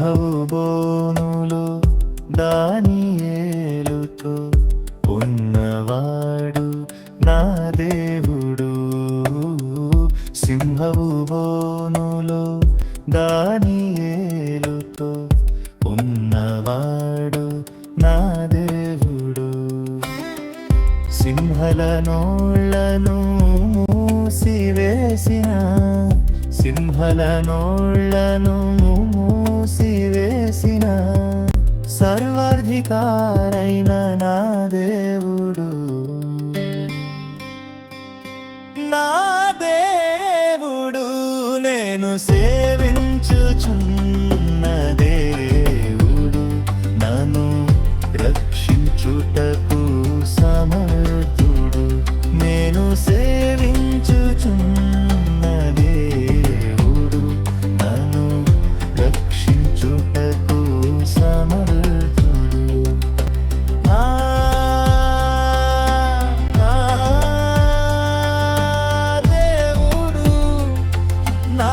సింహపు బోనులో దానియేలుతో ఉన్నవాడు నా దేవుడు. సింహపు బోనులో దానియేలుతో ఉన్నవాడు నా దేవుడు. సింహల నోళ్లను మూసివేసిన సర్వాధికారైన నా దేవుడు. నా దేవుడు నేను సేవించుచున్న దేవుడు, నన్ను రక్షించుటకు సమర్థుడు. నేను సేవించుచున్న దేవుడు, నన్ను రక్షించుటకు సమర్థుడు. నా దేవుడు, నా